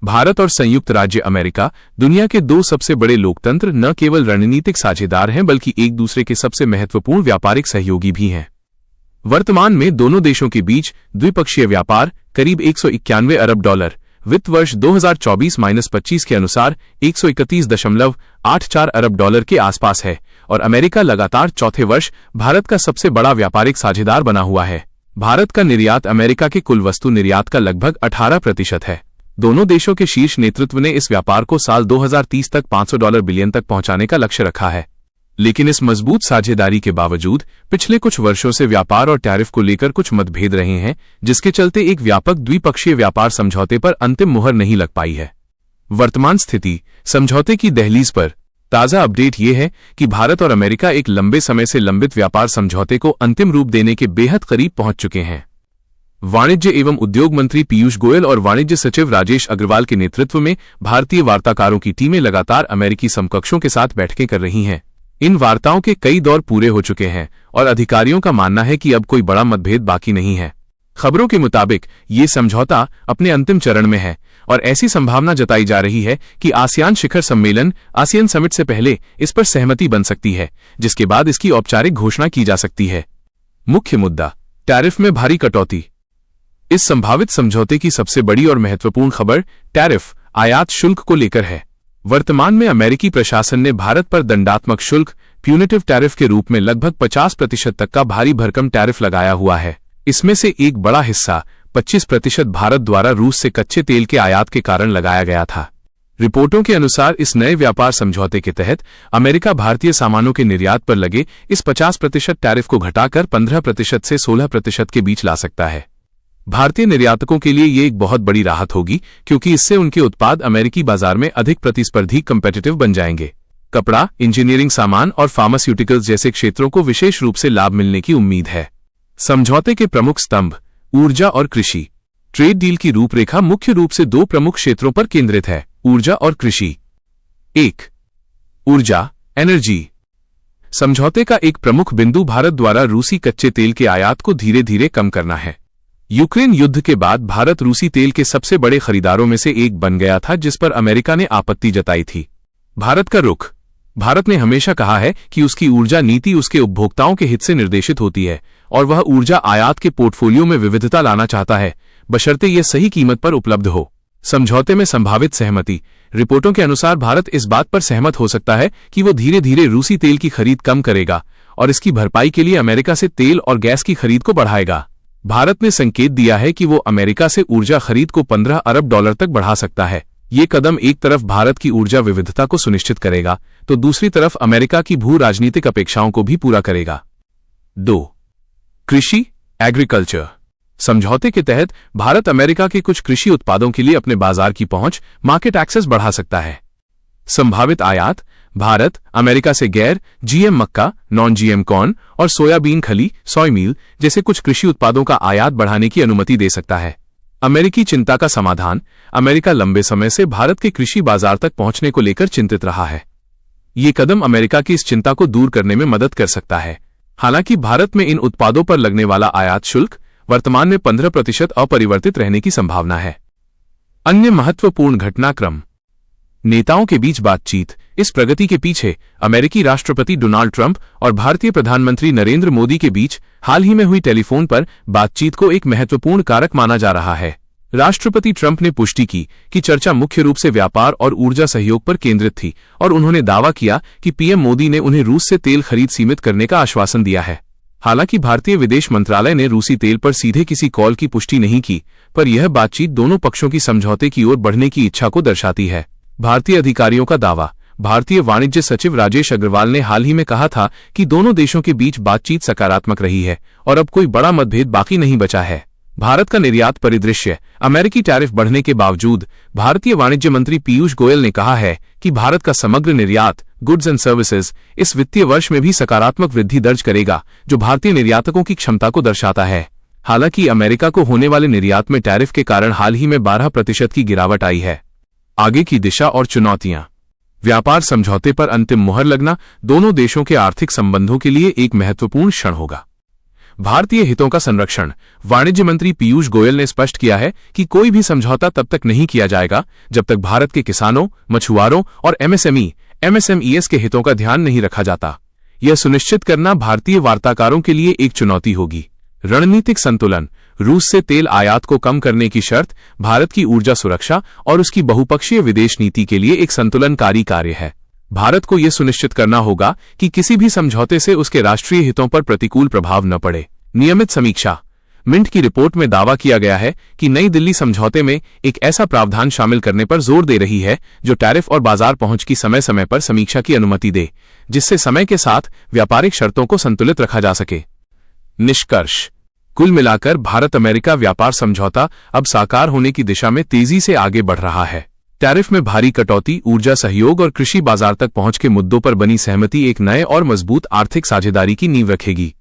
भारत और संयुक्त राज्य अमेरिका दुनिया के दो सबसे बड़े लोकतंत्र न केवल रणनीतिक साझेदार हैं बल्कि एक दूसरे के सबसे महत्वपूर्ण व्यापारिक सहयोगी भी हैं। वर्तमान में दोनों देशों के बीच द्विपक्षीय व्यापार करीब 191 अरब डॉलर वित्त वर्ष 2024-25 के अनुसार 131.84 अरब डॉलर के आसपास है और अमेरिका लगातार चौथे वर्ष भारत का सबसे बड़ा व्यापारिक साझेदार बना हुआ है। भारत का निर्यात अमेरिका के कुल वस्तु निर्यात का लगभग 18% है। दोनों देशों के शीर्ष नेतृत्व ने इस व्यापार को साल 2030 तक $500 बिलियन तक पहुंचाने का लक्ष्य रखा है। लेकिन इस मजबूत साझेदारी के बावजूद पिछले कुछ वर्षों से व्यापार और टैरिफ को लेकर कुछ मतभेद रहे हैं, जिसके चलते एक व्यापक द्विपक्षीय व्यापार समझौते पर अंतिम मुहर नहीं लग पाई है। वर्तमान स्थिति समझौते की दहलीज पर ताजा अपडेट ये है कि भारत और अमेरिका एक लंबे समय से लंबित व्यापार समझौते को अंतिम रूप देने के बेहद करीब पहुंच चुके हैं। वाणिज्य एवं उद्योग मंत्री पीयूष गोयल और वाणिज्य सचिव राजेश अग्रवाल के नेतृत्व में भारतीय वार्ताकारों की टीमें लगातार अमेरिकी समकक्षों के साथ बैठकें कर रही हैं। इन वार्ताओं के कई दौर पूरे हो चुके हैं और अधिकारियों का मानना है कि अब कोई बड़ा मतभेद बाकी नहीं है। खबरों के मुताबिक ये समझौता अपने अंतिम चरण में है और ऐसी संभावना जताई जा रही है कि आसियान शिखर सम्मेलन आसियान समिट से पहले इस पर सहमति बन सकती है, जिसके बाद इसकी औपचारिक घोषणा की जा सकती है। मुख्य मुद्दा टैरिफ में भारी कटौती। इस संभावित समझौते की सबसे बड़ी और महत्वपूर्ण खबर टैरिफ आयात शुल्क को लेकर है। वर्तमान में अमेरिकी प्रशासन ने भारत पर दंडात्मक शुल्क प्यूनिटिव टैरिफ के रूप में लगभग 50% तक का भारी भरकम टैरिफ लगाया हुआ है। इसमें से एक बड़ा हिस्सा 25% भारत द्वारा रूस से कच्चे तेल के आयात के कारण लगाया गया था। रिपोर्टों के अनुसार इस नए व्यापार समझौते के तहत अमेरिका भारतीय सामानों के निर्यात पर लगे इस 50% टैरिफ को घटाकर 15% से 16% के बीच ला सकता है। भारतीय निर्यातकों के लिए ये एक बहुत बड़ी राहत होगी, क्योंकि इससे उनके उत्पाद अमेरिकी बाजार में अधिक प्रतिस्पर्धी कम्पेटिटिव बन जाएंगे। कपड़ा, इंजीनियरिंग सामान और फार्मास्यूटिकल्स जैसे क्षेत्रों को विशेष रूप से लाभ मिलने की उम्मीद है। समझौते के प्रमुख स्तंभ ऊर्जा और कृषि। ट्रेड डील की रूपरेखा मुख्य रूप से दो प्रमुख क्षेत्रों पर केंद्रित है, ऊर्जा और कृषि। 1. ऊर्जा एनर्जी। समझौते का एक प्रमुख बिंदु भारत द्वारा रूसी कच्चे तेल के आयात को धीरे धीरे कम करना है। यूक्रेन युद्ध के बाद भारत रूसी तेल के सबसे बड़े खरीदारों में से एक बन गया था, जिस पर अमेरिका ने आपत्ति जताई थी। भारत का रुख। भारत ने हमेशा कहा है कि उसकी ऊर्जा नीति उसके उपभोक्ताओं के हित से निर्देशित होती है और वह ऊर्जा आयात के पोर्टफोलियो में विविधता लाना चाहता है, बशर्ते यह सही कीमत पर उपलब्ध हो। समझौते में संभावित सहमति। रिपोर्टों के अनुसार भारत इस बात पर सहमत हो सकता है कि वो धीरे धीरे रूसी तेल की खरीद कम करेगा और इसकी भरपाई के लिए अमेरिका से तेल और गैस की खरीद को बढ़ाएगा। भारत ने संकेत दिया है कि वो अमेरिका से ऊर्जा खरीद को 15 अरब डॉलर तक बढ़ा सकता है। ये कदम एक तरफ भारत की ऊर्जा विविधता को सुनिश्चित करेगा तो दूसरी तरफ अमेरिका की भू राजनीतिक अपेक्षाओं को भी पूरा करेगा। 2. कृषि एग्रीकल्चर। समझौते के तहत भारत अमेरिका के कुछ कृषि उत्पादों के लिए अपने बाजार की पहुंच मार्केट एक्सेस बढ़ा सकता है। संभावित आयात भारत अमेरिका से गैर जीएम मक्का, नॉन जीएम कॉर्न और सोयाबीन खली सोय मील जैसे कुछ कृषि उत्पादों का आयात बढ़ाने की अनुमति दे सकता है। अमेरिकी चिंता का समाधान। अमेरिका लंबे समय से भारत के कृषि बाजार तक पहुंचने को लेकर चिंतित रहा है। ये कदम अमेरिका की इस चिंता को दूर करने में मदद कर सकता है। हालांकि भारत में इन उत्पादों पर लगने वाला आयात शुल्क वर्तमान में 15% अपरिवर्तित रहने की संभावना है। अन्य महत्वपूर्ण घटनाक्रम। नेताओं के बीच बातचीत। इस प्रगति के पीछे अमेरिकी राष्ट्रपति डोनाल्ड ट्रंप और भारतीय प्रधानमंत्री नरेंद्र मोदी के बीच हाल ही में हुई टेलीफोन पर बातचीत को एक महत्वपूर्ण कारक माना जा रहा है। राष्ट्रपति ट्रंप ने पुष्टि की कि चर्चा मुख्य रूप से व्यापार और ऊर्जा सहयोग पर केंद्रित थी और उन्होंने दावा किया कि पीएम मोदी ने उन्हें रूस से तेल खरीद सीमित करने का आश्वासन दिया है। हालांकि भारतीय विदेश मंत्रालय ने रूसी तेल पर सीधे किसी कॉल की पुष्टि नहीं की, पर यह बातचीत दोनों पक्षों की समझौते की ओर बढ़ने की इच्छा को दर्शाती है। भारतीय अधिकारियों का दावा। भारतीय वाणिज्य सचिव राजेश अग्रवाल ने हाल ही में कहा था कि दोनों देशों के बीच बातचीत सकारात्मक रही है और अब कोई बड़ा मतभेद बाकी नहीं बचा है। भारत का निर्यात परिदृश्य। अमेरिकी टैरिफ बढ़ने के बावजूद भारतीय वाणिज्य मंत्री पीयूष गोयल ने कहा है कि भारत का समग्र निर्यात गुड्स एंड सर्विसेज इस वित्तीय वर्ष में भी सकारात्मक वृद्धि दर्ज करेगा, जो भारतीय निर्यातकों की क्षमता को दर्शाता है। हालांकि अमेरिका को होने वाले निर्यात में टैरिफ के कारण हाल ही में 12% की गिरावट आई है। आगे की दिशा और चुनौतियां। व्यापार समझौते पर अंतिम मुहर लगना दोनों देशों के आर्थिक संबंधों के लिए एक महत्वपूर्ण क्षण होगा। भारतीय हितों का संरक्षण। वाणिज्य मंत्री पीयूष गोयल ने स्पष्ट किया है कि कोई भी समझौता तब तक नहीं किया जाएगा जब तक भारत के किसानों, मछुआरों और एमएसएमईएस के हितों का ध्यान नहीं रखा जाता। यह सुनिश्चित करना भारतीय वार्ताकारों के लिए एक चुनौती होगी। रणनीतिक संतुलन। रूस से तेल आयात को कम करने की शर्त भारत की ऊर्जा सुरक्षा और उसकी बहुपक्षीय विदेश नीति के लिए एक संतुलनकारी कार्य है। भारत को यह सुनिश्चित करना होगा कि किसी भी समझौते से उसके राष्ट्रीय हितों पर प्रतिकूल प्रभाव न पड़े। नियमित समीक्षा। मिंट की रिपोर्ट में दावा किया गया है कि नई दिल्ली समझौते में एक ऐसा प्रावधान शामिल करने पर जोर दे रही है जो टैरिफ और बाजार पहुंच की समय समय पर समीक्षा की अनुमति दे, जिससे समय के साथ व्यापारिक शर्तों को संतुलित रखा जा सके। निष्कर्ष। कुल मिलाकर भारत अमेरिका व्यापार समझौता अब साकार होने की दिशा में तेजी से आगे बढ़ रहा है। टैरिफ में भारी कटौती, ऊर्जा सहयोग और कृषि बाजार तक पहुंच के मुद्दों पर बनी सहमति एक नए और मजबूत आर्थिक साझेदारी की नींव रखेगी।